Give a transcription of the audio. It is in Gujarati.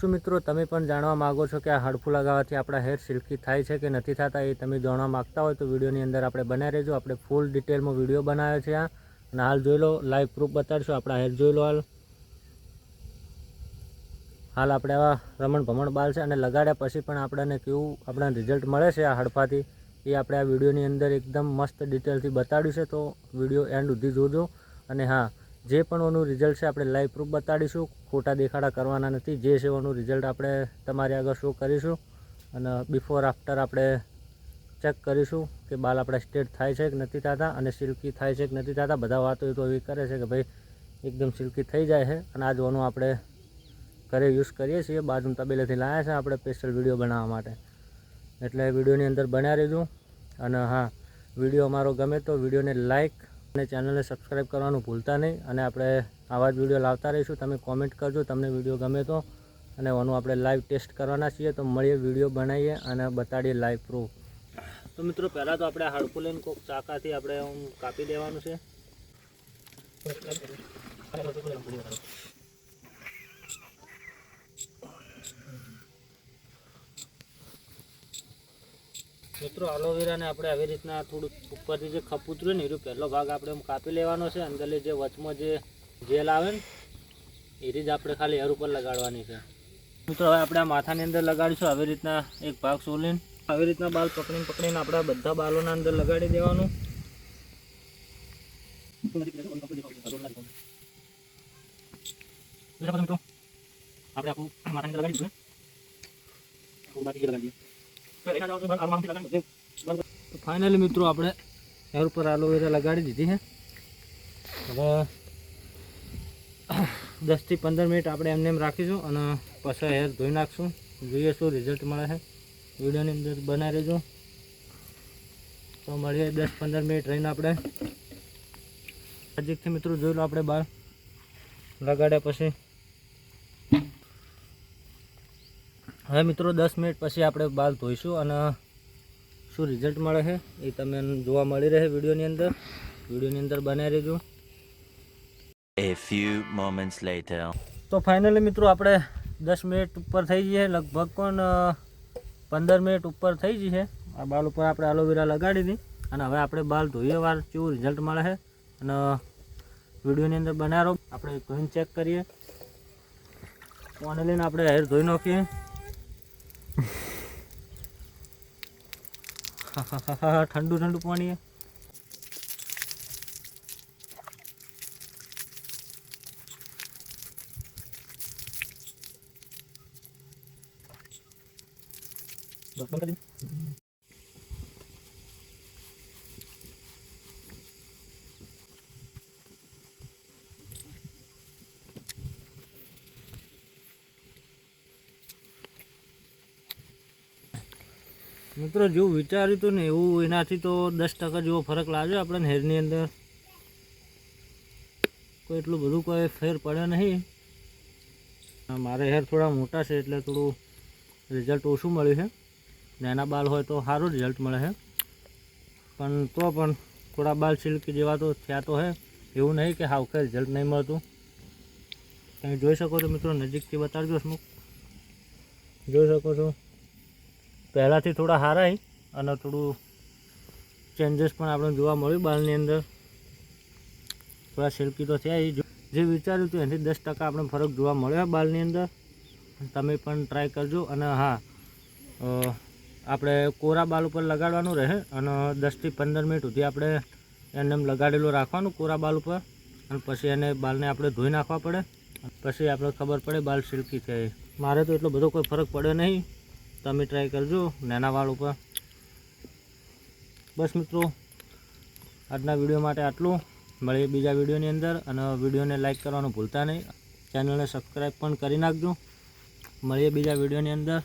શું મિત્રો તમે પણ જાણવા માગો છો કે આ હડફું લગાવવાથી આપણા હેર સિલ્કી થાય છે કે નથી થતા? એ તમે જાણવા માગતા હોય તો વિડીયોની અંદર આપણે બનાવી રહેજો. આપણે ફૂલ ડિટેલમાં વિડીયો બનાવ્યો છે અને હાલ જોઈ લો, લાઈવ પ્રૂફ બતાડશું. આપણા હેર જોઈ લો. હાલ આપણે આવા રમણ ભમણ બાલ છે અને લગાડ્યા પછી પણ આપણને કેવું આપણને રિઝલ્ટ મળે છે આ હડફાથી, એ આપણે આ વિડીયોની અંદર એકદમ મસ્ત ડિટેલથી બતાડ્યું છે. તો વિડીયો એન્ડ સુધી જોજો. અને હા, જે પણ ઓનું રિઝલ્ટ છે આપણે લાઈવ પ્રૂફ બતાડીશું, ખોટા દેખાડા કરવાના નથી. જે છે ઓનું રિઝલ્ટ આપણે તમારી આગળ શો કરીશું અને બિફોર આફ્ટર આપણે ચેક કરીશું કે બાલ આપણા સ્ટ્રેટ થાય છે કે નથી થતા અને સિલ્કી થાય છે કે નથી થતા. બધા વાતો તો એવી કરે છે કે ભાઈ એકદમ સિલ્કી થઈ જાય છે અને આ જોવાનું આપણે ઘરે યુઝ કરીએ છીએ. બાજુ તબેલેથી લાવ્યા છે આપણે સ્પેશિયલ વિડીયો બનાવવા માટે, એટલે વિડીયોની અંદર બન્યા રહેજો. અને હા, વિડીયો અમારો ગમે તો વિડીયોને લાઇક અને ચેનલને સબસ્ક્રાઈબ કરવાનું ભૂલતા નહીં. અને આપણે આવા જ વિડીયો લાવતા રહીશું. તમે કોમેન્ટ કરજો તમને વિડીયો ગમે તો, અને ઓનું આપણે લાઈવ ટેસ્ટ કરવાના છીએ. તો મળીએ, વિડીયો બનાવીએ અને બતાડીએ લાઈવ પ્રૂફ. તો મિત્રો પહેલાં તો આપણે હડફું લઈને કોઈક ચાકાથી આપણે કાપી દેવાનું છે. મિત્રો એલોવેરાને આપણે આવી રીતના થોડું ઉપરથી જે ખપૂતરું ને એ પહેલો ભાગ આપણે કાપી લેવાનો છે. અંદરની જે વચમાં જે જેલ આવે ને એ રીત આપણે ખાલી હેર ઉપર લગાડવાની છે. મિત્રો હવે આપણે આ માથાની અંદર લગાડીશું. આવી રીતના એક ભાગ સોલીને આવી રીતના બાલ પકડીને આપણે બધા બાલોના અંદર લગાડી દેવાનું. આપણે આખું માથાની અંદર લગાડી દઈએ. ફાઇનલી મિત્રો આપણે હેર ઉપર એલોવેરા લગાડી દીધી છે. હવે 10 થી 15 મિનિટ આપણે એમને એમ રાખીશું અને પછી હેર ધોઈ નાખશું. જોઈએ શું રિઝલ્ટ મળે છે. વિડીયોની અંદર બનાવી રહેજો. તો મળીએ 10-15 મિનિટ રહીને આપણે. નજીકથી મિત્રો જોઈ લો આપણે બાલ લગાડ્યા પછી. હવે મિત્રો 10 મિનિટ પછી આપણે બાલ ધોઈશું અને શું રિઝલ્ટ મળે છે એ તમને જોવા મળી રહે વિડીયોની અંદર. વિડીયોની અંદર બનાવી રહેજો. A few moments later. તો ફાઇનલી મિત્રો આપણે 10 મિનિટ ઉપર થઈ જઈએ, લગભગ કોણ 15 મિનિટ ઉપર થઈ જશે. આ બાલ ઉપર આપણે એલોવેરા લગાડી હતી અને હવે આપણે બાલ ધોઈએ વાર કેવું રિઝલ્ટ મળે છે અને વિડીયોની અંદર બનાવો. આપણે ધોઈને ચેક કરીએ. પાણી લઈને આપણે હેર ધોઈ નાખીએ. ઠંડુ ઠંડુ પાણી. મિત્રો જેવું વિચાર્યું હતું ને એવું એનાથી તો 10% જેવો ફરક લાગ્યો આપણને હેરની અંદર. કોઈ એટલું બધું કોઈ ફેર પડ્યો નહીં. મારે હેર થોડા મોટા છે એટલે થોડું રિઝલ્ટ ઓછું મળ્યું છે. નાના બાલ હોય તો સારું રિઝલ્ટ મળે છે, પણ તો પણ થોડા બાલ સિલ્કી જેવા તો થયા તો હે. એવું નહીં કે હાવ કે રિઝલ્ટ નહીં મળતું. તમે જોઈ શકો છો મિત્રો, નજીકથી બતાડજો સ્મુક. જોઈ શકો છો પહેલાંથી થોડા સારા અને થોડું ચેન્જીસ પણ આપણે જોવા મળ્યું બાલની અંદર. થોડા સિલ્કી તો થયા. જે વિચાર્યું હતું એનાથી 10% આપણે ફરક જોવા મળ્યો બાલની અંદર. તમે પણ ટ્રાય કરજો. અને હા, આપણે કોરા બાલ ઉપર લગાડવાનું રહે અને 10 થી 15 મિનિટ સુધી આપણે એને એમ લગાડેલું રાખવાનું કોરા બાલ ઉપર. અને પછી એને બાલને આપણે ધોઈ નાખવા પડે. પછી આપણે ખબર પડે બાલ સિલ્કી થાય. મારે તો એટલો બધો કોઈ ફરક પડ્યો નહીં. તમે ટ્રાય કરજો નાના વાળ ઉપર. બસ મિત્રો, આજના વિડીયો માટે આટલું. મળીએ બીજા વિડીયોની અંદર. અને વિડીયોને લાઈક કરવાનું ભૂલતા નહીં. ચેનલને સબસ્ક્રાઈબ પણ કરી નાખજો. મળીએ બીજા વિડીયોની અંદર.